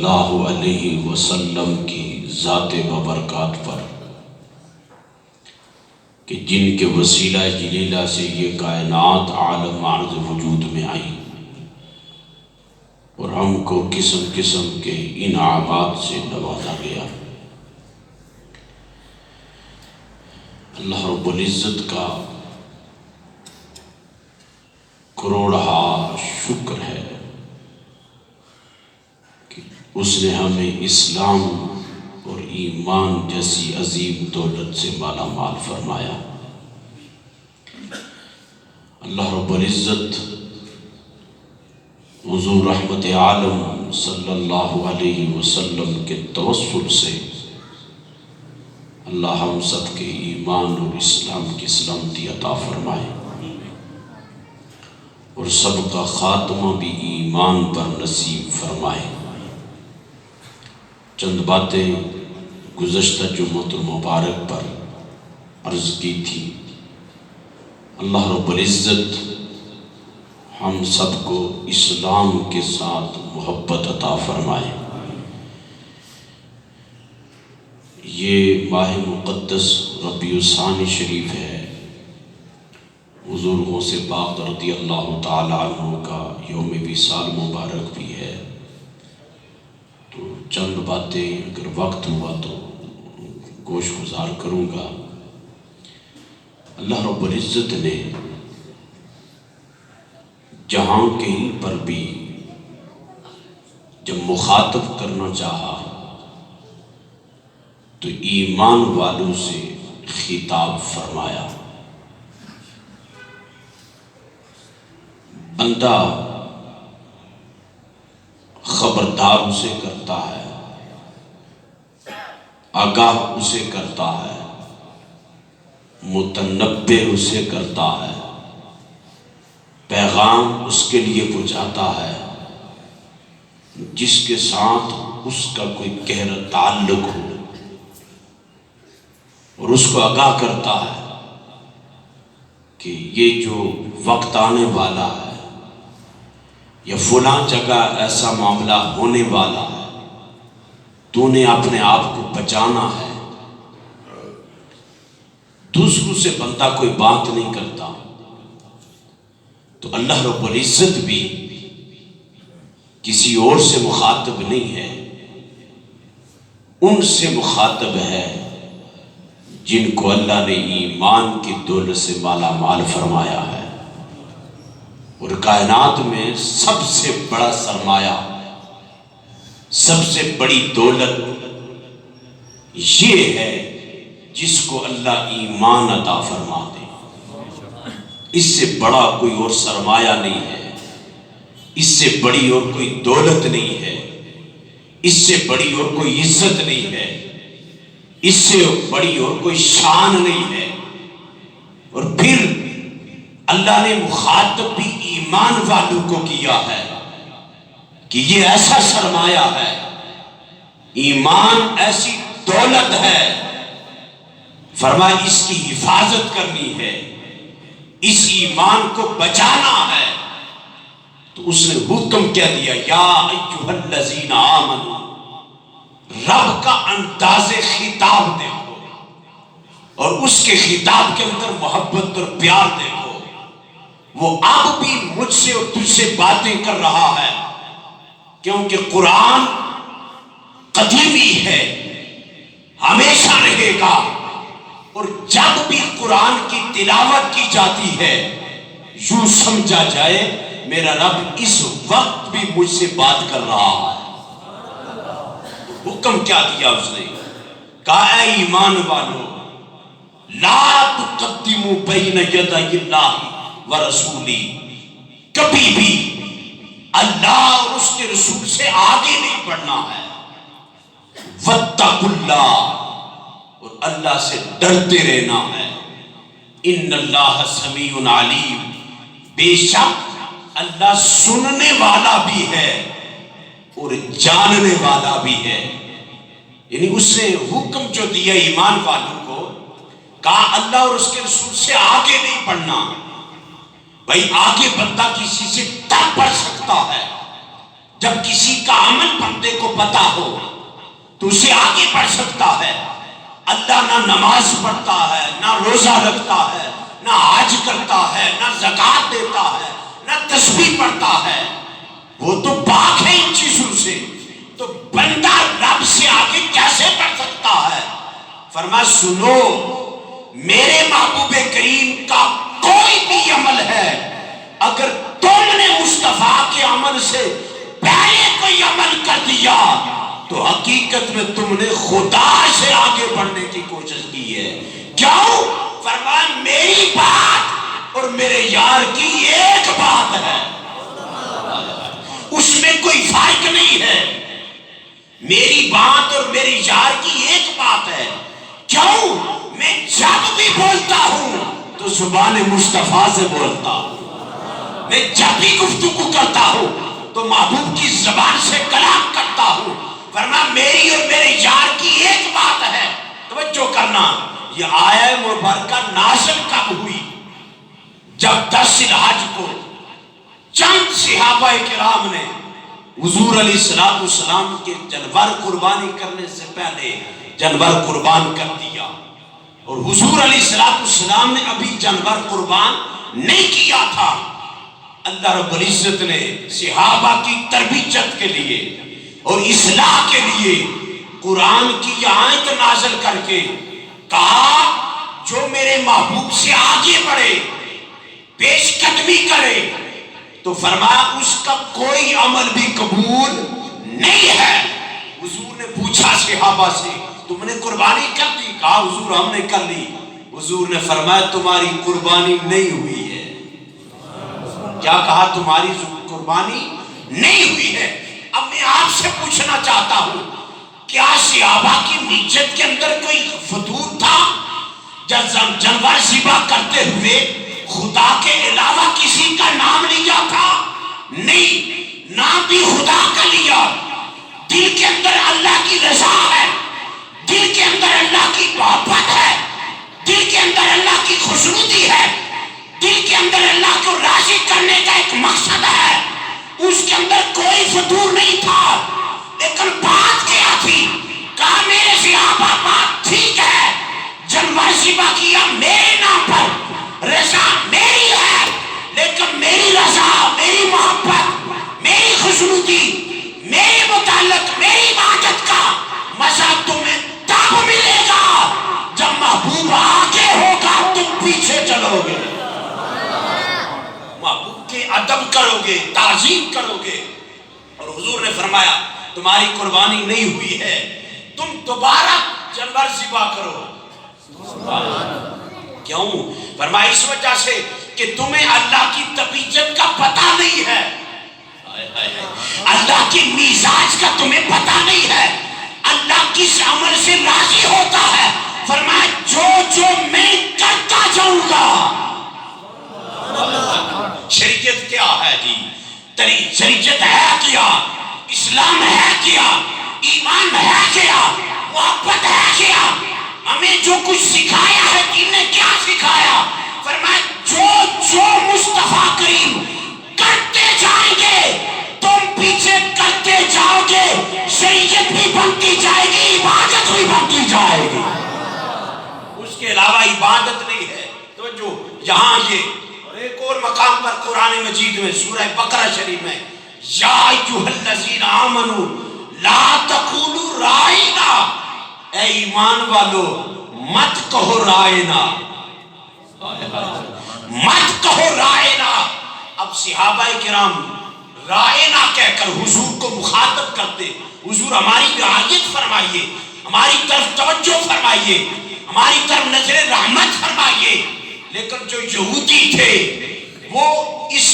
اللہ علیہ وسلم کی ذات ببرکات پر کہ جن کے وسیلہ جلیلہ سے یہ کائنات عالم عرض وجود میں آئی اور ہم کو قسم قسم کے انعامات سے نوازا گیا۔ اللہ رب العزت کا کروڑہا شکر ہے کہ اس نے ہمیں اسلام اور ایمان جیسی عظیم دولت سے مالا مال فرمایا۔ اللہ رب العزت حضور رحمت عالم صلی اللہ علیہ وسلم کے توسل سے اللہ ہم سب کے ایمان اور اسلام کی سلامتی عطا فرمائے اور سب کا خاتمہ بھی ایمان پر نصیب فرمائے۔ چند باتیں گزشتہ جمعۃ المبارک پر عرض کی تھی۔ اللہ رب العزت ہم سب کو اسلام کے ساتھ محبت عطا فرمائے۔ یہ ماہ مقدس ربیع الثانی شریف ہے، حضور غوث پاک رضی اللہ تعالی عنہ کا یوم وصال مبارک بھی ہے، تو چند باتیں اگر وقت ہوا تو گوش گزار کروں گا۔ اللہ رب العزت نے جہاں کہیں پر بھی جب مخاطب کرنا چاہا تو ایمان والوں سے خطاب فرمایا۔ بندہ خبردار اسے کرتا ہے، آگاہ اسے کرتا ہے، متنبہ اسے کرتا ہے، پیغام اس کے لیے پہنچاتا ہے جس کے ساتھ اس کا کوئی گہرا تعلق ہو، اور اس کو آگاہ کرتا ہے کہ یہ جو وقت آنے والا ہے یا فلاں جگہ ایسا معاملہ ہونے والا ہے، تو نے اپنے آپ کو بچانا ہے۔ دوسروں سے بندہ کوئی بات نہیں کرتا تو اللہ رب العزت بھی کسی اور سے مخاطب نہیں ہے، ان سے مخاطب ہے جن کو اللہ نے ایمان کی دولت سے مالا مال فرمایا ہے۔ اور کائنات میں سب سے بڑا سرمایہ، سب سے بڑی دولت یہ ہے جس کو اللہ ایمان عطا فرما دے۔ اس سے بڑا کوئی اور سرمایہ نہیں ہے، اس سے بڑی اور کوئی دولت نہیں ہے، اس سے بڑی اور کوئی عزت نہیں ہے، اس سے بڑی اور کوئی شان نہیں ہے۔ اور پھر اللہ نے مخاطب بھی ایمان والوں کو کیا ہے کہ یہ ایسا سرمایہ ہے، ایمان ایسی دولت ہے، فرمایا اس کی حفاظت کرنی ہے، اس ایمان کو بچانا ہے۔ تو اس نے حکم کیا دیا، یا ایھا الذین آمنوا، رب کا انداز خطاب دیکھو اور اس کے خطاب کے اندر محبت اور پیار دیکھو۔ وہ اب بھی مجھ سے اور تجھ سے باتیں کر رہا ہے، کیونکہ قرآن قدیمی ہے، ہمیشہ رہے گا، اور جب بھی قرآن کی تلاوت کی جاتی ہے یوں سمجھا جائے میرا رب اس وقت بھی مجھ سے بات کر رہا ہے۔ حکم کیا دیا اس نے؟ کہا اے ایمان والو، لا تقدموا بین یدی اللہ ورسولی، کبھی بھی اللہ اور اس کے رسول سے آگے نہیں بڑھنا ہے۔ واتقوا اللہ، اور اللہ سے ڈرتے رہنا ہے۔ ان اللہ سمیع علیم، بے شک اللہ سننے والا بھی ہے اور جاننے والا بھی ہے۔ یعنی اس نے حکم جو دیا ایمان والوں کو، کہا اللہ اور اس کے رسول سے آگے نہیں بڑھنا۔ بھائی آگے بندہ کسی سے تب بڑھ سکتا ہے جب کسی کا عمل بندے کو پتا ہو تو اسے آگے بڑھ سکتا ہے. اللہ نہ نماز پڑھتا ہے، نہ روزہ رکھتا ہے، نہ حج کرتا ہے، نہ زکوٰۃ دیتا ہے، نہ تسبیح پڑھتا ہے، وہ تو پاک ہے ان چیزوں سے، تو بندہ رب سے آگے کیسے بڑھ سکتا ہے؟ فرمایا سنو، میرے محبوب کریم کا کوئی بھی عمل ہے، اگر تم نے مصطفیٰ کے عمل سے پہلے کوئی عمل کر دیا تو حقیقت میں تم نے خدا سے آگے بڑھنے کی کوشش کی ہے. کیوں؟ فرمایا میری بات اور میرے یار کی ایک بات ہے، اس میں کوئی فرق نہیں ہے. میری بات اور میری یار کی ایک بات ہے. کیوں؟ میں جب بھی بولتا ہوں تو زبان مصطفیٰ سے بولتا ہوں. میں جب بھی گفتگو کرتا ہوں تو محبوب کی زبان سے کلام کرتا ہوں. ورنہ میری اور میرے یار کی ایک بات ہے. توجہ کرنا، یہ آیہ مبارکہ نازل کب ہوئی؟ جب 10 ذی الحج کو چند صحابہ کرام نے حضور علیہ السلام کے جانور قربانی کرنے سے پہلے جانور قربان کر دیا، اور حضور علیہ السلام نے ابھی جانور قربان نہیں کیا تھا. اللہ رب العزت نے صحابہ کی تربیت کے لیے اور اصلاح کے لیے قرآن کی یہ آیت نازل کر کے کہا جو میرے محبوب سے آگے بڑھے، پیش قدمی کرے، تو فرمایا اس کا کوئی عمل بھی قبول نہیں ہے. حضور نے پوچھا صحابہ سے تم نے قربانی کر دی؟ کہا حضور ہم نے کر لی. حضور نے فرمایا تمہاری قربانی نہیں ہوئی ہے. کیا کہا؟ تمہاری قربانی نہیں ہوئی ہے. اب میں آپ سے پوچھنا چاہتا ہوں، کیا صحابہ کی نیت کے اندر کوئی فتور تھا؟ جب جانور ذبح کرتے ہوئے خدا کے علاوہ کسی کا نام لیا تھا؟ نہیں، نام بھی خدا کا لیا. دل کے اندر اللہ کی رضا ہے، دل کے اندر اللہ کی محبت ہے، دل کے اندر اللہ کی خوشنودی ہے، دل کے اندر اللہ کو راضی کرنے کا ایک مقصد ہے. اس کے اندر کوئی فتور نہیں تھا. لیکن بات کیا تھی؟ کہا میرے صحابہ بات ٹھیک ہے، جانور ذبح کیا میرے نام پر، رضا میری ہے، لیکن میری رضا، میری محبت، میری خوشنودی، میرے متعلق میری عبادت کا مزہ تمہیں تب ملے گا جب محبوب آگے ہوگا تم پیچھے چلو گے، محبوب کے ادب کرو گے، تعظیم کرو گے. اور حضور نے فرمایا تمہاری قربانی نہیں ہوئی ہے، تم دوبارہ جانور ذبح کرو. کیوں؟ فرمایا اس وجہ سے کہ تمہیں اللہ کی طبیعت کا پتہ نہیں ہے، اللہ کی مزاج کا تمہیں پتہ نہیں ہے، اللہ کس عمل سے راضی ہوتا ہے. فرمایا جو میں کرتا جاؤں گا. شریعت کیا ہے جی؟ شریعت ہے کیا؟ اسلام ہے کیا؟ ایمان ہے کیا؟ محبت ہے کیا؟ ہمیں جو کچھ سکھایا ہے دین نے کیا سکھایا؟ فرمایا جو مصطفیٰ کریم کرتے جائیں گے تم پیچھے کرتے جاؤ گے، شریعت بھی بنتی جائے گی، عبادت بھی بنتی جائے گی. اس کے علاوہ عبادت نہیں ہے. تو جو یہاں یہ ایک اور مقام پر قرآن مجید میں سورہ بقرہ شریف میں یا ایھا الذین آمنوا لا تقولوا رائنا، اے ایمان والو مت کہو رائنا، مت کہو رائنا. اب صحابہ کرام رائنا کہہ کر حضور کو مخاطب کرتے، حضور ہماری رعایت فرمائیے، ہماری طرف توجہ فرمائیے، ہماری طرف نظر رحمت فرمائیے. لیکن جو یہودی تھے وہ اس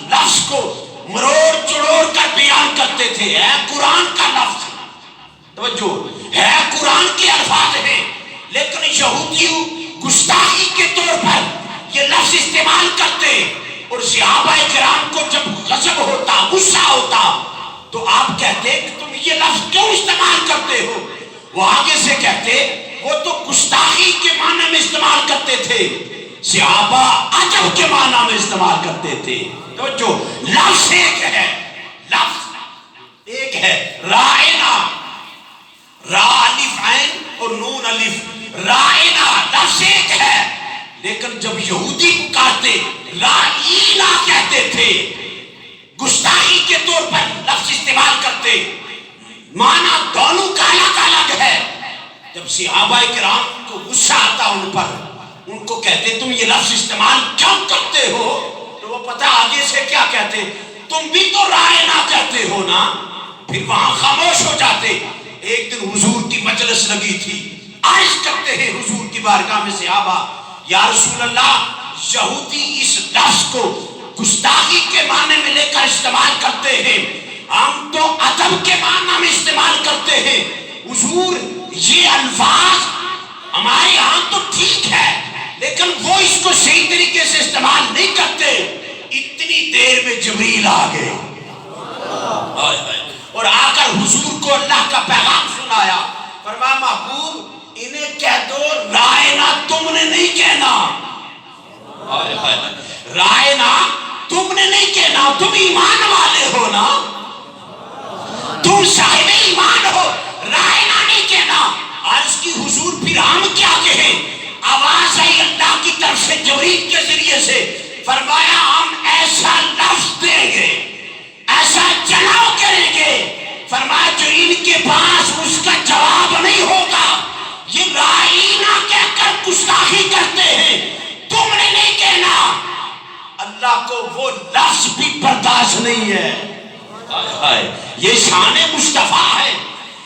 لفظ کو مروڑ چڑوڑ کر بیان کرتے تھے. ہے قرآن کا لفظ، توجہ، ہے قرآن کے الفاظ ہیں، لیکن یہودی گستاخی کے طور پر یہ لفظ استعمال کرتے. اور صحابہ کرام کو جب غضب ہوتا، غصہ ہوتا تو آپ کہتے کہ تم یہ لفظ کیوں استعمال کرتے ہو؟ وہ آگے سے کہتے وہ تو گستاخی کے معنی میں استعمال کرتے تھے، صحابہ عجب کے معنی میں استعمال کرتے تھے. تو جو لفظ ایک ہے، ہے رائنا، را الف عین اور نون الف، رائنا لفظ ایک ہے، لیکن جب یہودی پکارتے رائنا کہتے تھے، گستاخی کے طور پر لفظ استعمال کرتے، معنی دونوں کا الگ الگ ہے۔ جب صحابہ کرام کو غصہ آتا ان پر، ان کو کہتے تم یہ لفظ استعمال کیوں کرتے ہو، تو وہ پتہ آگے سے کیا کہتے، تم بھی تو رائنا کہتے ہو نا، پھر وہاں خاموش ہو جاتے۔ ایک دن حضور کی مجلس لگی تھی، عرض کرتے ہیں حضور کی بارگاہ میں صحابہ، یا رسول اللہ یہودی اس لفظ کو گستاخی کے معنی میں لے کر استعمال کرتے ہیں، ہم تو ادب کے معنی میں استعمال کرتے ہیں، حضور یہ الفاظ ہمارے ہاں تو ٹھیک ہے لیکن وہ اس کو صحیح طریقے سے استعمال نہیں کرتے۔ اتنی دیر میں جبریل آ گئے اور آ کر حضور کو اللہ کا پیغام سنایا، فرمایا محبوب انہیں کہہ دو رائنا تم نے نہیں کہنا، رائنا تم نے نہیں کہنا، تم ایمان والے ہو نا، تم صاحب ایمان ہو، رائنا نہیں کہنا۔ عرض کی حضور پھر ہم کیا کہیں؟ آواز آئی اللہ کی طرف سے جبریل کے ذریعے سے، فرمایا ہم ایسا لفظ دیں گے، ایسا چلاؤ کریں گے، فرمایا جو ان کے پاس اس کا جواب نہیں ہوگا، یہ رائنا کہہ کر گستاخی کرتے ہیں، تم نے نہیں کہنا۔ اللہ کو وہ لفظ بھی برداشت نہیں ہے۔ یہ شان مصطفیٰ ہے،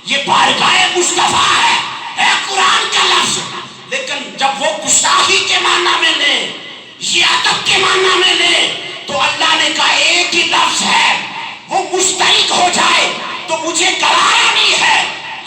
یہ بارگاہ مصطفیٰ ہے قرآن کا لفظ، لیکن جب وہ گستاخی کے معنی میں لے، یہ ادب کے معنی میں لے، تو اللہ نے کہا ایک ہی لفظ ہے، وہ مشترک ہو جائے تو مجھے گوارا نہیں ہے،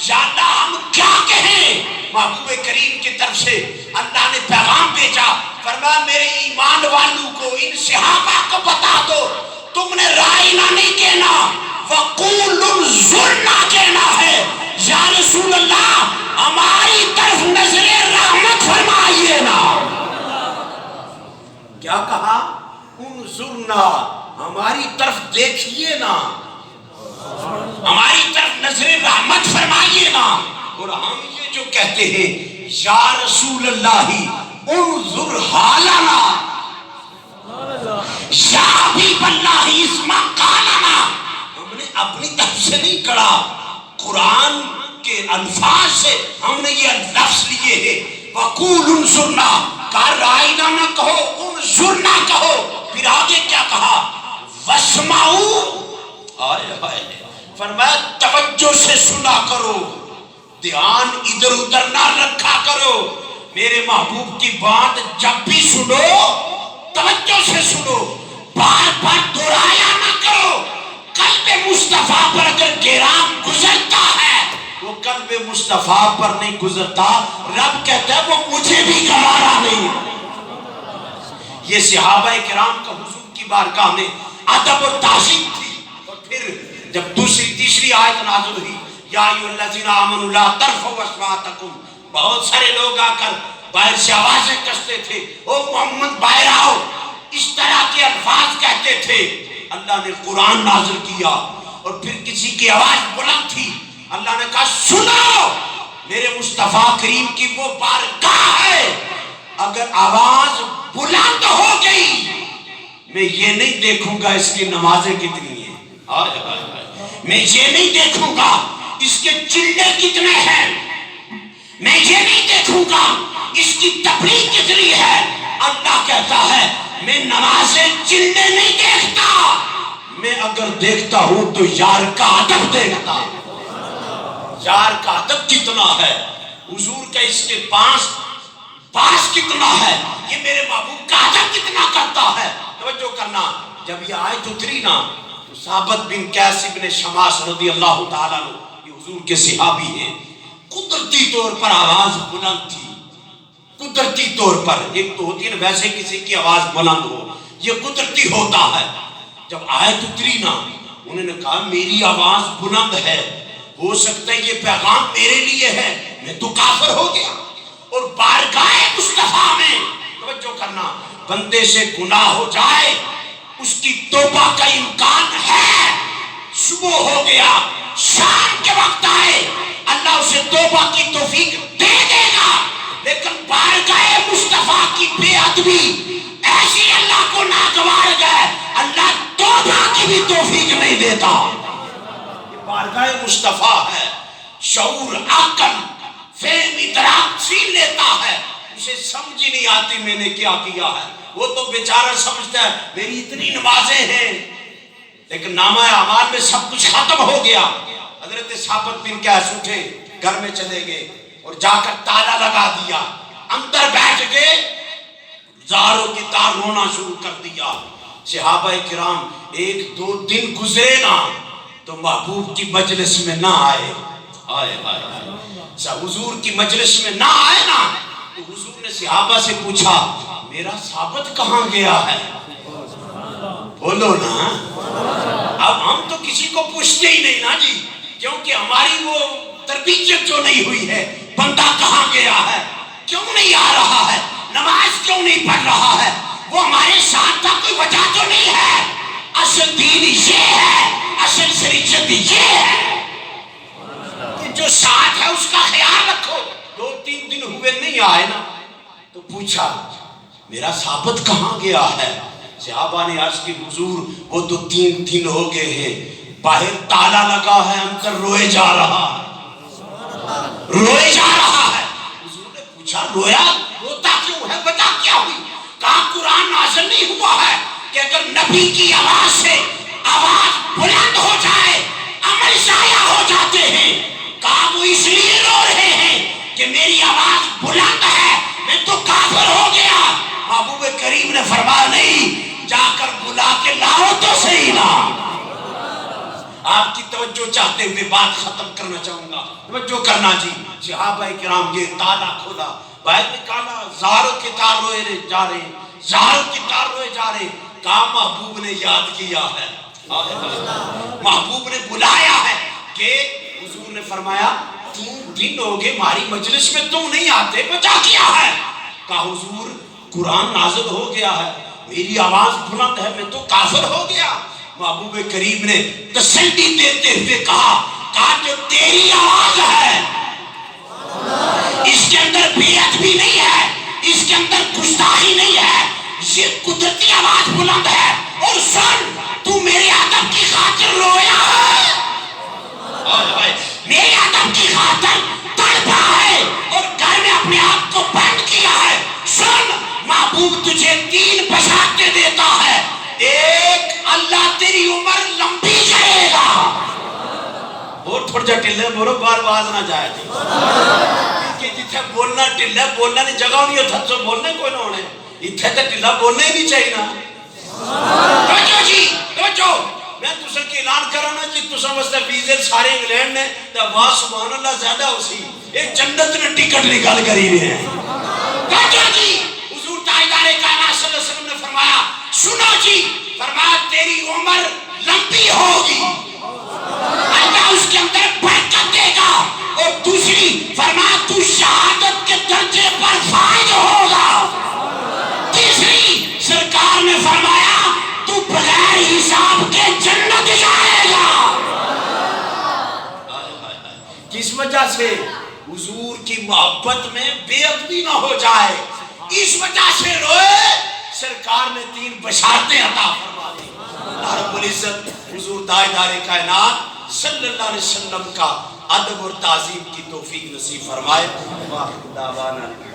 یا اللہ ہم کیا کہیں؟ محبوب کریم کی طرف سے اللہ نے پیغام بھیجا، فرمایا میرے ایمان والوں کو، ان صحابہ کو بتا دو تم نے رائنا نہیں کہنا، وقول انظرنا کہنا ہے، یا رسول اللہ ہماری طرف نظر رحمت فرمائیے نا۔ کیا کہا؟ انظرنا ہماری طرف دیکھیے نا، ہماری طرف نظر رحمت فرمائیے نا۔ اور ہم یہ جو کہتے ہیں یا رسول اللہ انظر حالنا، یا حبیب اللہ اسما قالنا، ہم نے اپنی طرف سے نہیں کہا، قرآن کے الفاظ سے ہم نے یہ لفظ لیے ہیں، وقول انظرنا، کہا رائنا نہ کہو، انظرنا کہو، پھر آگے کیا کہا؟ واسمعوا، فرمایا توجہ سے سنا کرو، دھیان ادھر ادھر نہ رکھا کرو، میرے محبوب کی بات جب بھی سنو توجہ سے سنو، بار بار دہرایا نہ کرو۔ قلب مصطفیٰ پر اگر گیرام گزرتا ہے، وہ قلب مصطفیٰ پر نہیں گزرتا، رب کہتا ہے وہ مجھے بھی گوارا نہیں۔ یہ صحابہ کرام کا حضور کی بارگاہ میں ادب اور تعظیم تھی۔ اور پھر جب تیسری آیت نازل ہوئی، یا ایھا الذین آمنوا لا ترفعوا اصواتکم، بہت سارے لوگ آ کر باہر سے آوازیں کستے تھے، او محمد باہر آؤ، اس طرح کے الفاظ کہتے تھے۔ اللہ نے قرآن نازل کیا، اور پھر کسی کی آواز بلند تھی، اللہ نے کہا سنو، میرے مصطفیٰ کریم کی وہ بارگاہ ہے، اگر آواز بلند ہو گئی میں یہ نہیں دیکھوں گا اس کی نمازیں کتنی ہیں، میں یہ نہیں دیکھوں گا اس کے چلے کتنے ہیں، میں یہ نہیں دیکھوں گا اس کی تبلیغ کتنی ہے۔ اللہ کہتا ہے میں نمازیں چلے نہیں دیکھتا، میں اگر دیکھتا ہوں تو یار کا ادب دیکھتا، یار کا ادب کتنا ہے، حضور کا اس کے پاس کتنا ہے، یہ میرے محبوب کا ادب کتنا کرتا ہے۔ توجہ کرنا، جب یہ آیت اتری نا تو ثابت بن قیس بن شماس رضی اللہ تعالیٰ عنہ، یہ حضور کے صحابی ہیں، قدرتی طور پر آواز بلند تھی، قدرتی طور پر، ایک تو ہوتی ہے نا ویسے کسی کی آواز بلند ہو، یہ قدرتی ہوتا ہے۔ جب آیت اتری نا انہوں نے کہا میری آواز بلند ہے، ہو سکتا ہے یہ پیغام میرے لیے ہے، میں تو کافر ہو گیا۔ اور بارگاہ مصطفیٰ میں توجہ کرنا، بندے سے گناہ ہو جائے اس کی توبہ کا امکان ہے، صبح ہو گیا شام کے وقت آئے اللہ اسے توبہ کی توفیق دے دے گا، لیکن بارگاہ مصطفیٰ کی بے ادبی ایسی اللہ کو ناگوار گئے، اللہ توبہ کی بھی توفیق نہیں دیتا۔ یہ بارگاہ مصطفیٰ ہے، شعور عقل فہم ادراک چھین لیتا ہے، اسے سمجھ ہی نہیں آتی میں نے کیا کیا ہے۔ وہ تو بیچارہ سمجھتا ہے میری اتنی نمازیں ہیں، لیکن نامہ اعمال میں سب کچھ ختم ہو گیا۔ حضرت ثابت بن قیس اٹھے، گھر میں چلے گئے اور جا کر تالا لگا دیا، اندر بیٹھ کے زاروں کی تار رونا شروع کر دیا۔ صحابہ کرام ایک دو دن گزرے نا تو محبوب کی مجلس میں نہ آئے، آئے حضور کی مجلس میں نہ آئے نا تو حضور نے صحابہ سے پوچھا میرا ثابت کہاں گیا ہے؟ بولو نا، اب ہم تو کسی کو پوچھتے ہی نہیں نا جی، کیونکہ ہماری وہ تربیت جو نہیں ہوئی ہے، بندہ کہاں گیا ہے، کیوں نہیں آ رہا ہے، نماز کیوں نہیں پڑھ رہا ہے، وہ ہمارے ساتھ تھا، کوئی وجہ تو نہیں ہے۔ اصل دین یہ ہے، اصل شریعت یہ ہے کہ جو ساتھ ہے اس کا خیال رکھو۔ دو تین دن ہوئے نہیں آئے نا تو پوچھا میرا ثابت کہاں گیا ہے؟ صحابہ نے عرض کی حضور وہ تو 3 دن ہو گئے ہیں، باہر تالا لگا ہے، اندر روئے جا رہا ہے، روئے جا رہا ہے۔ حضور نے پوچھا روتا کیوں ہے، وجہ کیا ہوئی؟ کہا قرآن نازل نہیں ہوا ہے کہ اگر نبی کی آواز سے آواز بلند ہو جائے عمل ضائع ہو جاتے ہیں۔ کہا وہ اس لیے رو رہے ہیں کہ میری آواز بلند ہے، میں تو کافر ہو گیا۔ محبوب کریم نے فرمایا نہیں، جا کر بلا کے لاؤ تو صحیح نا۔ آپ کی توجہ چاہتے ہوئے بات ختم کرنا چاہوں گا، توجہ کرنا جی۔ صحابہ کرام یہ تالا کھولا، باہر نکالا، زاروں کے تار روئے جا رہے، زاروں کے تار روئے جا رہے۔ کہا محبوب نے یاد کیا ہے، محبوب نے بلایا ہے کہ حضور نے فرمایا 3 دن ہو گئے ہماری مجلس میں تم نہیں آتے، وجہ کیا ہے؟ کہا حضور قرآن نازل ہو گیا ہے، میری آواز بلند ہے، میں تو کافر ہو گیا۔ محبوب کریم نے تسلی دیتے ہوئے کہا جو تیری آواز ہے اس کے اندر بے ادبی نہیں ہے، اس کے اندر گستاخی نہیں ہے، یہ قدرتی آواز بلند ہے۔ اور سن، تو میرے ادب کی خاطر رویا ہے، میرے ادب کی خاطر تڑپا ہے اور گھر میں اپنے آپ کو بند کیا ہے۔ سن، محبوب تجھے 3 بشارتیں دیتا ہے، ایک اللہ تیری عمر لمبی کرے گا، اور تھوڑا جا ٹلے بولو بار باز نہ جائے کہ جتھے بولنا ٹلے بولنا نہیں جگہ نہیں ہے، تھت سو بولنے کوئی نہ ہونے، اتھے تے ٹلہ بولنے ہی نہیں چاہیے نا۔ توجہ جی، توجہ، میں تسا کی اعلان کرانا جی، تسا واسطے ویزے سارے انگلینڈ نے تا واہ سبحان اللہ زیادہ ہو سی، ایک جنت میں ٹکٹ نکال کر ہی رہے ہیں۔ توجہ جی، حضور تاجدار کائنات صلی اللہ علیہ وسلم نے فرمایا سنو جی، فرمایا تیری عمر لمبی ہوگی، اللہ اس کے اندر برکت دے گا، اور دوسری فرمایا تو شہادت کے درجے پر فائز ہوگا، تیسری سرکار نے فرمایا تو بغیر حساب کے جنت جائے گا۔ کس وجہ سے؟ حضور کی محبت میں بے ادبی نہ ہو جائے، اس وجہ سے روئے۔ سرکار نے 3 بشارتیں عطا فرما دی۔ اللہ رب العزت حضور تاجدار کائنات صلی اللہ علیہ وسلم کا ادب اور تعظیم کی توفیق نصیب فرمائے۔